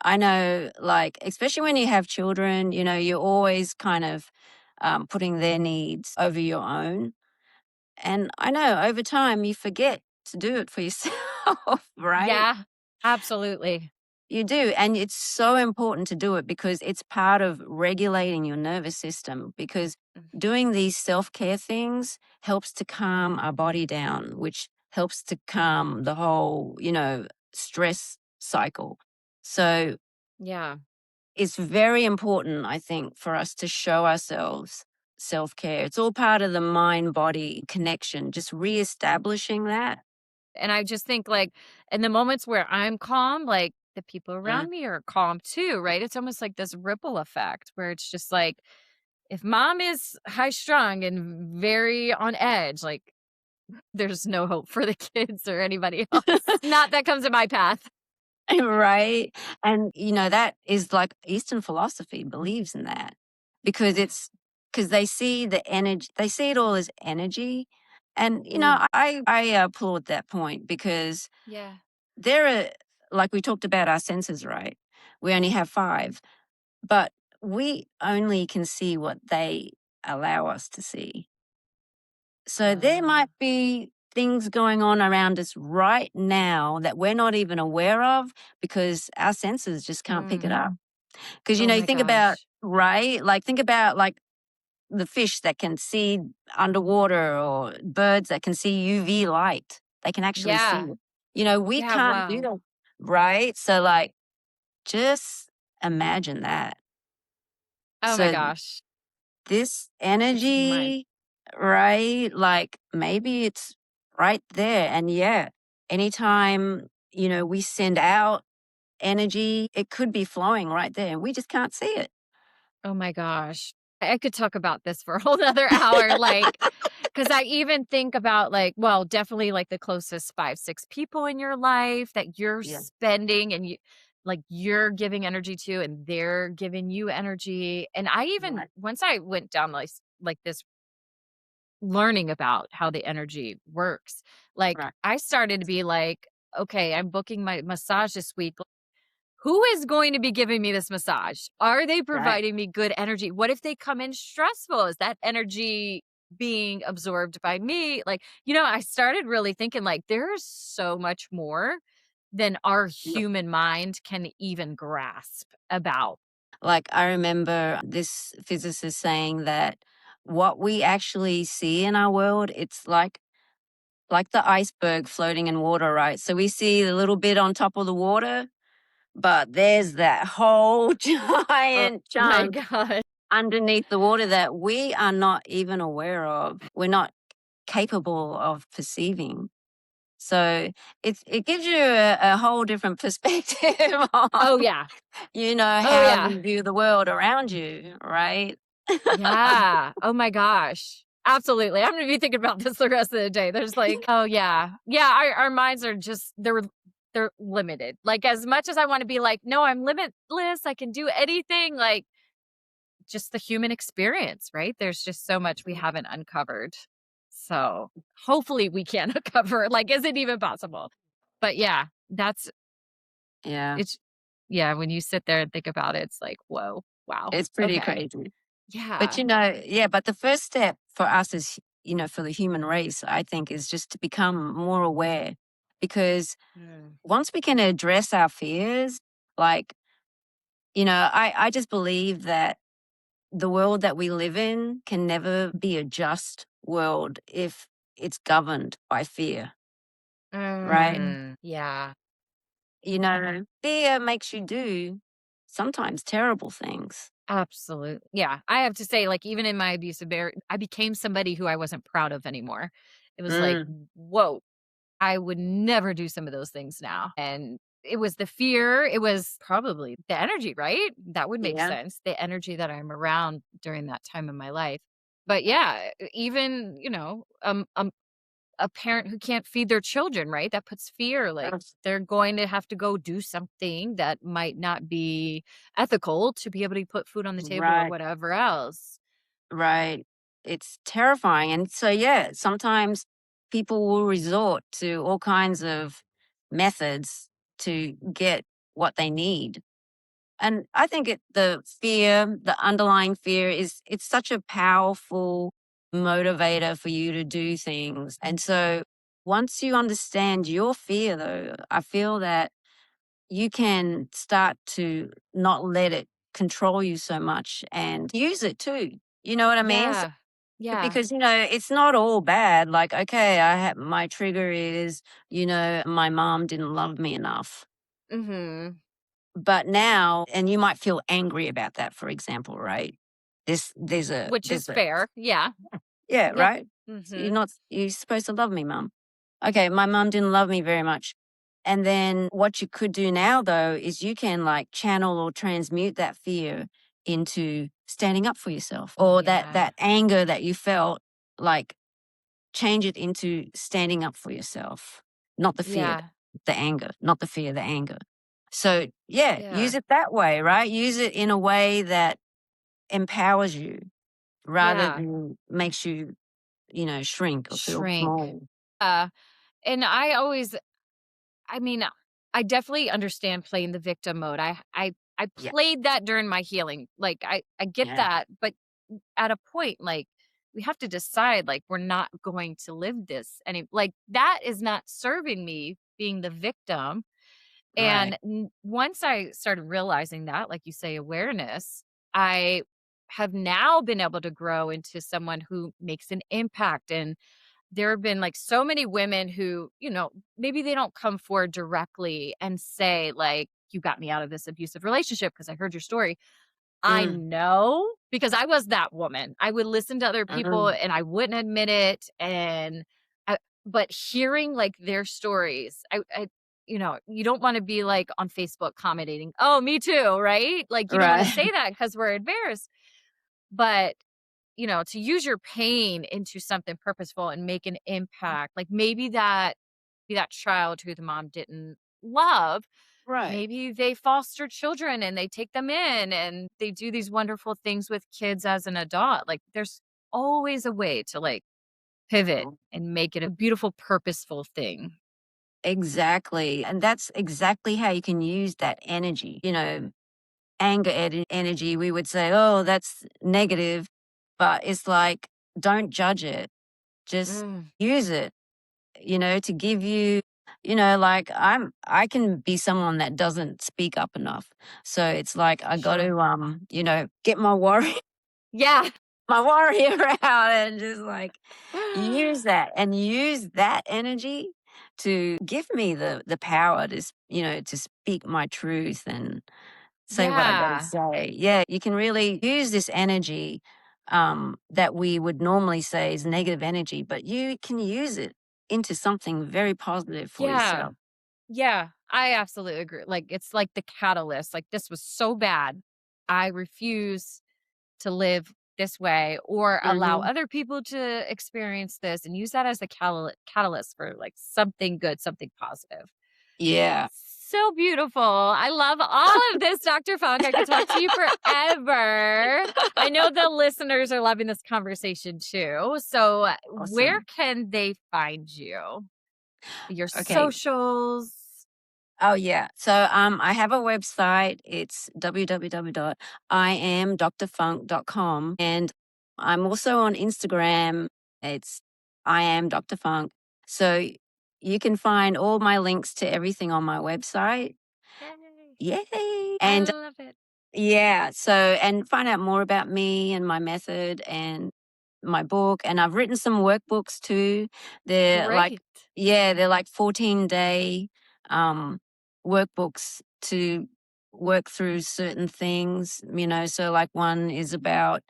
I know, like, especially when you have children, you're always kind of putting their needs over your own. And I know over time you forget to do it for yourself, right? Yeah. Absolutely. You do. And it's so important to do it because it's part of regulating your nervous system. Because Mm. doing these self care things helps to calm our body down, which helps to calm the whole, stress cycle. So Yeah. it's very important, I think, for us to show ourselves self care. It's all part of the mind body connection, just reestablishing that. And I just think, like, in the moments where I'm calm, like, the people Mm. around me are calm too, right? It's almost like this ripple effect where it's just like, if mom is high strung and very on edge, like, there's no hope for the kids or anybody else. Not that comes in my path. Right? And, that is like Eastern philosophy believes in that because they see the energy, they see it all as energy. And, I applaud that point because Yeah. there are, like we talked about our senses, right? We only have 5, but we only can see what they allow us to see. So there might be things going on around us right now that we're not even aware of because our senses just can't pick it up. Because, Oh you my think about, gosh. right? Like, think about like the fish that can see underwater or birds that can see UV light. They can actually see Yeah. it. We Yeah. can't do Wow. that, right? So, like, just imagine that. Oh my So gosh. this Just mind. energy, right? Like maybe it's right there. And yeah, anytime, we send out energy, it could be flowing right there and we just can't see it. Oh my gosh. I could talk about this for a whole nother hour. Like, because I even think about like, well, definitely like the closest 5, 6 people in your life that you're Yeah. spending and you're giving energy to and they're giving you energy. And I even Right. once I went down like this learning about how the energy works, like Right. I started to be like, okay, I'm booking my massage this week. Who is going to be giving me this massage? Are they Right. providing me good energy? What if they come in stressful? Is that energy being absorbed by me? Like, I started really thinking like there's so much more than our Look, human mind can even grasp about. like I remember this physicist saying that what we actually see in our world, it's like the iceberg floating in water, right? So we see a little bit on top of the water, but there's that whole Oh giant my chunk god. underneath the water that we are not even aware of. We're not capable of perceiving. So it gives you a whole different perspective on, Oh yeah. Oh how yeah. you view the world around you, right? Yeah. Oh my gosh. Absolutely. I'm gonna be thinking about this the rest of the day. There's like, oh yeah. Yeah, our minds are just they're limited. Like as much as I want to be like, no, I'm limitless. I can do anything, like just the human experience, right? There's just so much we haven't uncovered. So hopefully we can uncover. Like, is it even possible? But yeah, Yeah, it's yeah, when you sit there and think about it, it's like, whoa, wow. it's pretty Okay. crazy. But Yeah. yeah, but the first step for us as, for the human race, I think, is just to become more aware. Because Mm. once we can address our fears, like, I just believe that the world that we live in can never be a just world if it's governed by fear, right? Yeah. Fear makes you do sometimes terrible things. Absolutely. Yeah. I have to say, like, even in my abusive marriage, I became somebody who I wasn't proud of anymore. It was like, Mm, whoa, I would never do some of those things now. And it was the fear. It was probably the energy, right? That would make yeah, sense. The energy that I'm around during that time of my life. But yeah, even, a parent who can't feed their children, right? That puts fear, like that's they're going to have to go do something that might not be ethical to be able to put food on the table or right. whatever else. Right. It's terrifying. And so, yeah, sometimes people will resort to all kinds of methods to get what they need. And I think the underlying fear it's such a powerful motivator for you to do things. And so once you understand your fear, though, I feel that you can start to not let it control you so much and use it too. You know what I mean? So, Yeah. Yeah. because it's not all bad. Like, okay, my trigger is, my mom didn't love me enough. Mhm. But now, and you might feel angry about that, for example, right? Which is There's a fair. Yeah. Yeah, Yep. right? Mhm. You're supposed to love me, mum. Okay, my mum didn't love me very much. And then what you could do now though is you can like channel or transmute that fear into standing up for yourself Oh or yeah. that anger that you felt, like change it into standing up for yourself. Not the fear, Yeah. the anger, not the fear, the anger. So yeah, use Yeah. it that way, right? Use it in a way that empowers you rather Yeah. than makes you shrink or feel Shrink. small. And I mean, I definitely understand playing the victim mode. I Yeah, played that during my healing. Like I get yeah, that, but at a point, like we have to decide, like we're not going to live this any like that is not serving me being the victim. right, And once I started realizing that, like you say, awareness, I have now been able to grow into someone who makes an impact. And there have been like so many women who, maybe they don't come forward directly and say, like, you got me out of this abusive relationship because I heard your story. I mm, know because I was that woman. I would listen to other people mm, and I wouldn't admit it. But hearing like their stories, you don't want to be like on Facebook commenting, oh, me too, right? Like you don't want to right, say that because we're embarrassed. But to use your pain into something purposeful and make an impact, like maybe that child who the mom didn't love, right. maybe they foster children and they take them in and they do these wonderful things with kids as an adult. Like there's always a way to like pivot and make it a beautiful, purposeful thing. Exactly. And that's exactly how you can use that energy. Anger energy, we would say, oh, that's negative. But it's like, don't judge it. Just Mm, use it, to give you, like I can be someone that doesn't speak up enough. So it's like I got sure. to, get my warrior, Yeah. my warrior out and just like use that and use that energy to give me the power to to speak my truth and say what I gotta Yeah. say. Yeah, you can really use this energy that we would normally say is negative energy, but you can use it into something very positive for Yeah. yourself. Yeah, I absolutely agree. Like, it's like the catalyst. Like, this was so bad. I refuse to live this way or allow Hmm. other people to experience this and use that as a catalyst for like something good, something positive. Yeah. So beautiful. I love all of this, Dr. Funk. I could talk to you forever. I know the listeners are loving this conversation too. So, where Awesome. can they find you? Your Okay. socials. Oh yeah. So I have a website. It's www.iamdrfunk.com and I'm also on Instagram. It's I am Dr. Funk. So you can find all my links to everything on my website. Yay. Yay. I And love it. yeah, so and find out more about me and my method and my book. And I've written some workbooks too. They're like, Great. yeah, they're like 14-day um, workbooks to work through certain things, So, like, one is about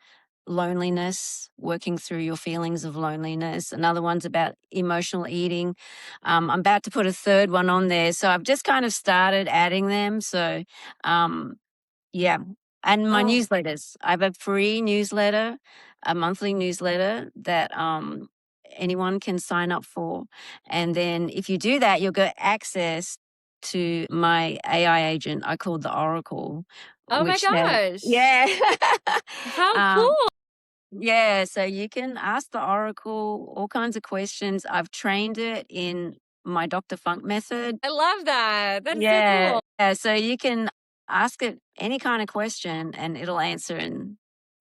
loneliness, working through your feelings of loneliness. Another one's about emotional eating. I'm about to put a third one on there. So, I've just kind of started adding them. So, um, yeah, and my Oh, newsletters. I have a free newsletter, a monthly newsletter that, anyone can sign up for, and then if you do that, you'll get access to my AI agent I call the Oracle, oh my which has gosh. yeah. How Um, cool. yeah, so you can ask the Oracle all kinds of questions. I've trained it in my Dr. Funk method. I love that. That is so Yeah, cool. yeah, so you can ask it any kind of question and it'll answer in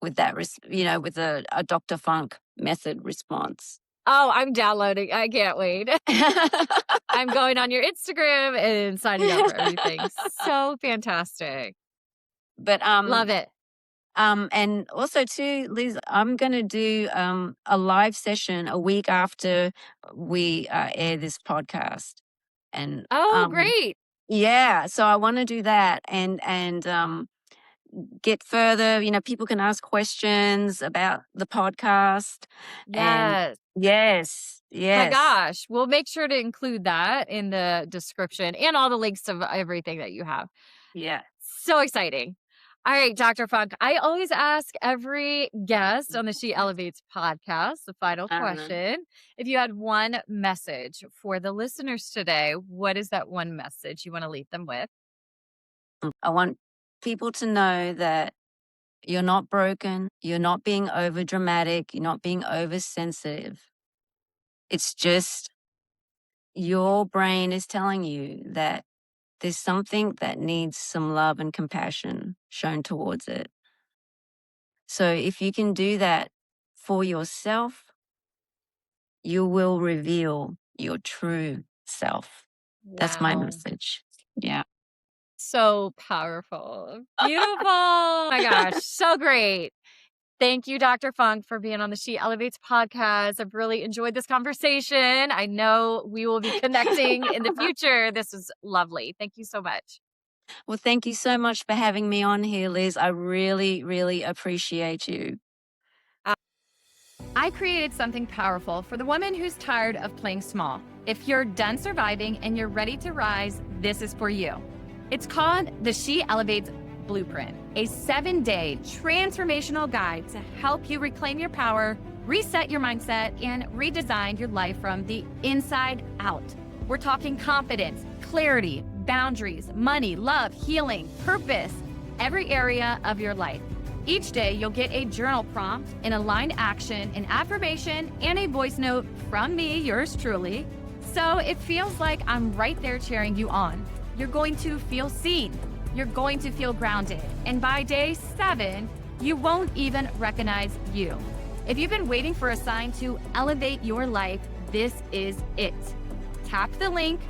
with that with a Dr. Funk method response. Oh, I'm downloading. I can't wait. I'm going on your Instagram and signing up for everything. So fantastic. But, Love it. and also too, Liz, I'm gonna do, a live session a week after we, air this podcast, and, Oh, great. yeah, so I wanna do that and, get further, people can ask questions about the podcast and Yes. yes, My yes. gosh. We'll make sure to include that in the description and all the links of everything that you have. Yeah. So exciting. All right, Dr. Funk. I always ask every guest on the She Elevates podcast the final Uh, question. If you had one message for the listeners today, what is that one message you want to leave them with? I want people to know that You're not broken. You're not being overdramatic. You're not being oversensitive. It's just your brain is telling you that there's something that needs some love and compassion shown towards it. So if you can do that for yourself, you will reveal your true self. That's my Wow. message. Yeah. So powerful. Beautiful. Oh my gosh. So great. Thank you, Dr. Funk, for being on the She Elevates podcast. I've really enjoyed this conversation. I know we will be connecting in the future. This was lovely. Thank you so much. Well, thank you so much for having me on here, Liz. I really, really appreciate you. I created something powerful for the woman who's tired of playing small. If you're done surviving and you're ready to rise, this is for you. It's called the She Elevates Blueprint, a 7-day transformational guide to help you reclaim your power, reset your mindset, and redesign your life from the inside out. We're talking confidence, clarity, boundaries, money, love, healing, purpose, every area of your life. Each day, you'll get a journal prompt, an aligned action, an affirmation, and a voice note from me, yours truly. So it feels like I'm right there cheering you on. You're going to feel seen. You're going to feel grounded. And by day 7, you won't even recognize you. If you've been waiting for a sign to elevate your life, this is it. Tap the link,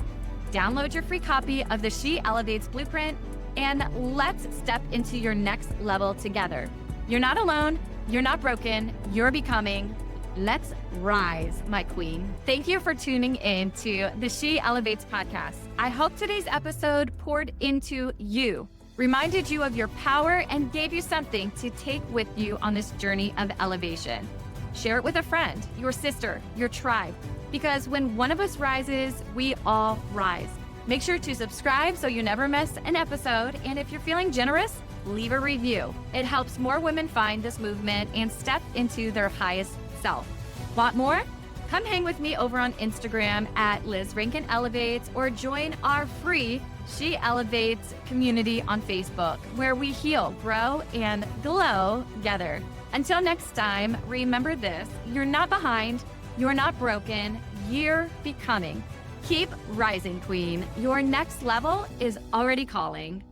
download your free copy of the She Elevates Blueprint, and let's step into your next level together. You're not alone. You're not broken. You're becoming. Let's rise, my queen. Thank you for tuning in to the She Elevates podcast. I hope today's episode poured into you, reminded you of your power, and gave you something to take with you on this journey of elevation. Share it with a friend, your sister, your tribe, because when one of us rises, we all rise. Make sure to subscribe so you never miss an episode. And if you're feeling generous, leave a review. It helps more women find this movement and step into their highest self. Want more? Come hang with me over on Instagram at Liz Rakin Elevates, or join our free She Elevates community on Facebook, where we heal, grow, and glow together. Until next time, remember this: you're not behind, you're not broken, you're becoming. Keep rising, queen. Your next level is already calling.